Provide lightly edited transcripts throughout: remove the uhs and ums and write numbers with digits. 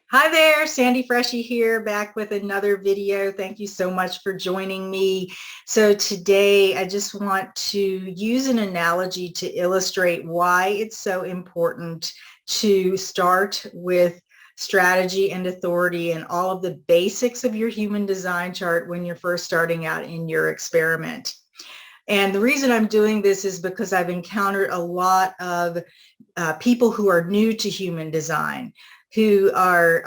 Hi there, Sandy Freshy here, back with another video. Thank you so much for joining me. So today I just want to use an analogy to illustrate why it's so important to start with strategy and authority and all of the basics of your human design chart when you're first starting out in your experiment. And the reason I'm doing this is because I've encountered a lot of people who are new to human design, who are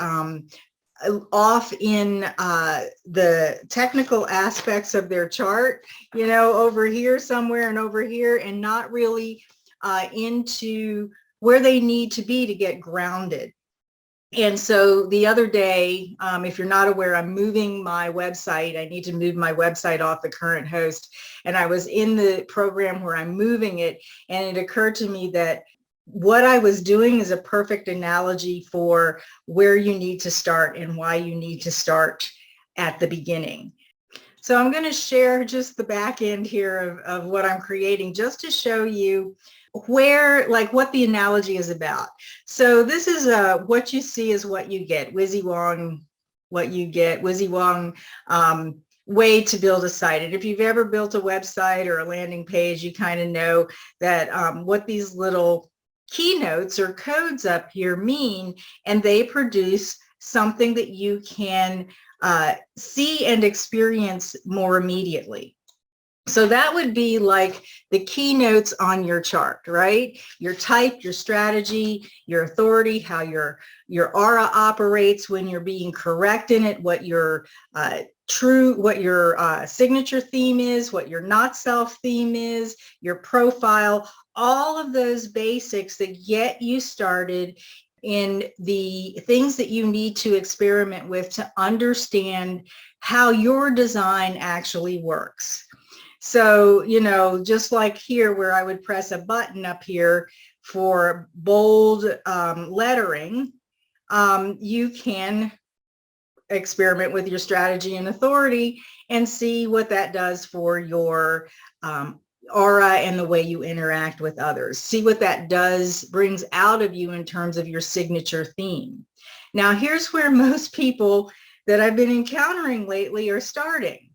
off in the technical aspects of their chart, over here somewhere and over here, and not really into where they need to be to get grounded. And so the other day, if you're not aware, I'm moving my website. I need to move my website off the current host. And I was in the program where I'm moving it, and it occurred to me that what I was doing is a perfect analogy for where you need to start and why you need to start at the beginning. So I'm going to share just the back end here of what I'm creating, just to show you what the analogy is about. So this is what you see is what you get. Wizzy Wong, what you get. Wizzy Wong way to build a site. And if you've ever built a website or a landing page, you kind of know that what these little keynotes or codes up here mean, and they produce something that you can see and experience more immediately. So that would be like the keynotes on your chart, right? Your type, your strategy, your authority, how your aura operates when you're being correct in it, what your signature theme is, what your not self theme is, your profile, all of those basics that get you started in the things that you need to experiment with to understand how your design actually works. So, just like here where I would press a button up here for bold lettering, you can experiment with your strategy and authority and see what that does for your aura and the way you interact with others. See what that brings out of you in terms of your signature theme. Now, here's where most people that I've been encountering lately are starting.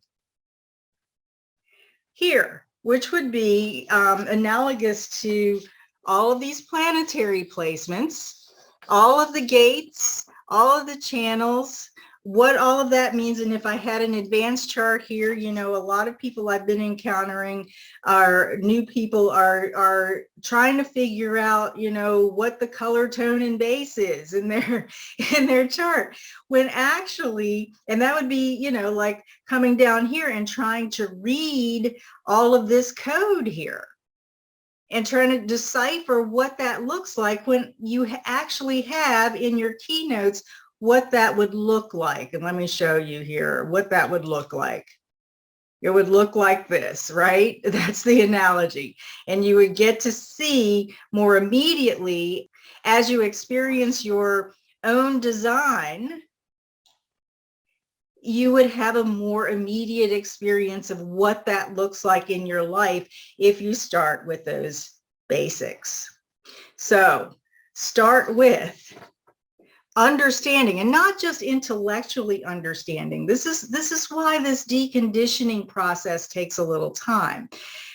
Here, which would be analogous to all of these planetary placements, all of the gates, all of the channels, what all of that means. And if I had an advanced chart here, a lot of people I've been encountering are new people are trying to figure out, what the color, tone, and base is in their chart, when actually, and that would be, like coming down here and trying to read all of this code here and trying to decipher what that looks like when you actually have in your keynotes what that would look like. And let me show you here what that would look like. It would look like this, right? That's the analogy. And you would get to see more immediately as you experience your own design, you would have a more immediate experience of what that looks like in your life if you start with those basics. So start with understanding, and not just intellectually understanding. This is why this deconditioning process takes a little time.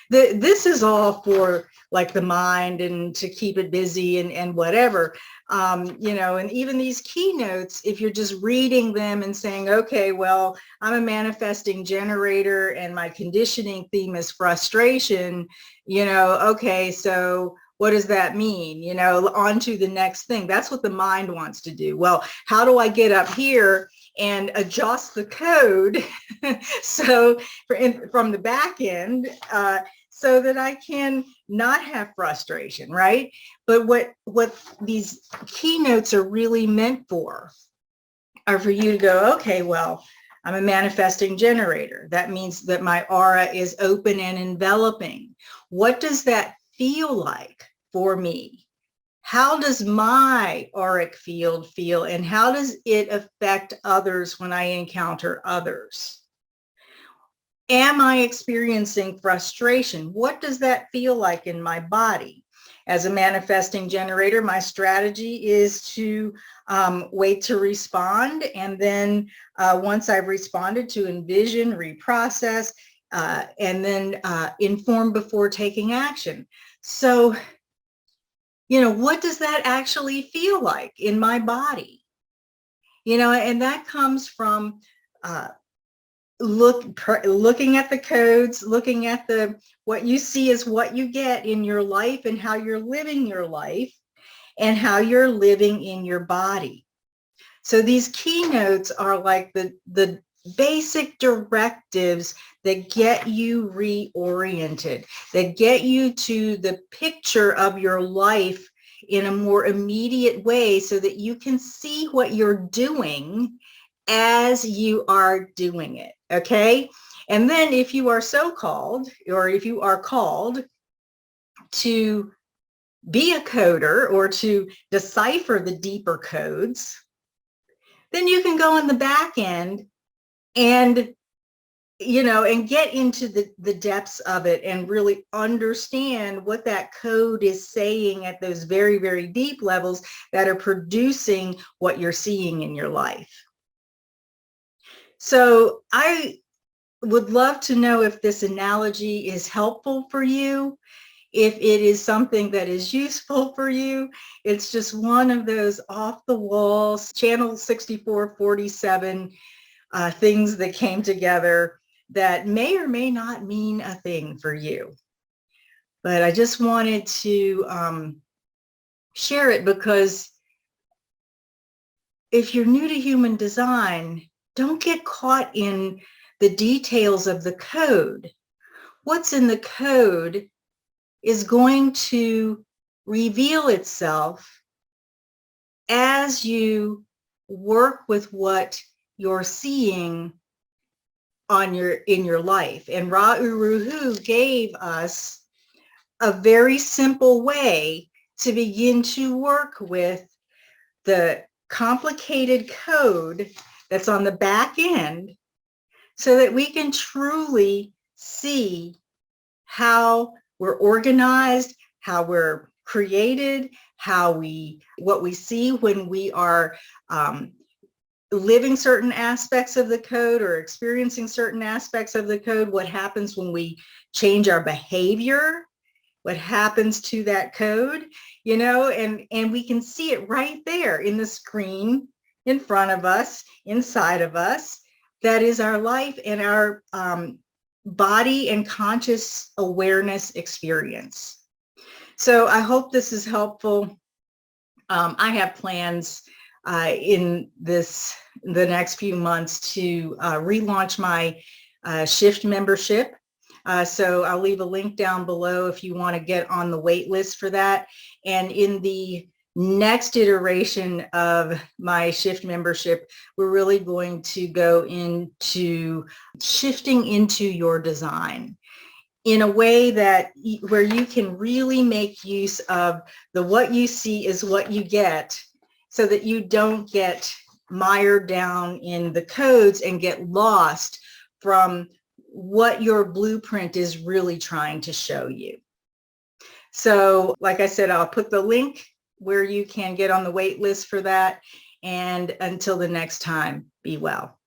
This is all for like the mind and to keep it busy and whatever, and even these keynotes, if you're just reading them and saying, okay, well, I'm a manifesting generator and my conditioning theme is frustration, okay, so what does that mean? On to the next thing. That's what the mind wants to do. Well, how do I get up here and adjust the code so from the back end so that I can not have frustration, right? But what these keynotes are really meant for are for you to go, okay, well, I'm a manifesting generator. That means that my aura is open and enveloping. What does that feel like for me? How does my auric field feel, and how does it affect others when I encounter others? Am I experiencing frustration? What does that feel like in my body? As a manifesting generator, my strategy is to wait to respond. And then once I've responded, to envision, reprocess, and then inform before taking action. So, what does that actually feel like in my body? And that comes from looking at the codes, looking at what you see is what you get in your life, and how you're living your life, and how you're living in your body. So these keynotes are like the basic directives that get you reoriented, that get you to the picture of your life in a more immediate way, so that you can see what you're doing as you are doing it. Okay. And then if you are so called, or if you are called to be a coder, or to decipher the deeper codes, then you can go in the back end and and get into the depths of it, and really understand what that code is saying at those very, very deep levels that are producing what you're seeing in your life. So I would love to know if this analogy is helpful for you, if it is something that is useful for you. It's just one of those off the walls, channel 6447 things that came together that may or may not mean a thing for you. But I just wanted to share it, because if you're new to human design, don't get caught in the details of the code. What's in the code is going to reveal itself as you work with what you're seeing in your life. And Ra-Uru-Hu gave us a very simple way to begin to work with the complicated code that's on the back end, so that we can truly see how we're organized, how we're created, what we see when we are living certain aspects of the code, or experiencing certain aspects of the code, what happens when we change our behavior, what happens to that code, and we can see it right there in the screen in front of us, inside of us. That is our life and our body and conscious awareness experience. So I hope this is helpful. I have plans in the next few months to relaunch my Shift membership. So I'll leave a link down below if you want to get on the wait list for that. And in the next iteration of my Shift membership, we're really going to go into shifting into your design in a way where you can really make use of what you see is what you get, so that you don't get mired down in the codes and get lost from what your blueprint is really trying to show you. So like I said, I'll put the link where you can get on the wait list for that. And until the next time, be well.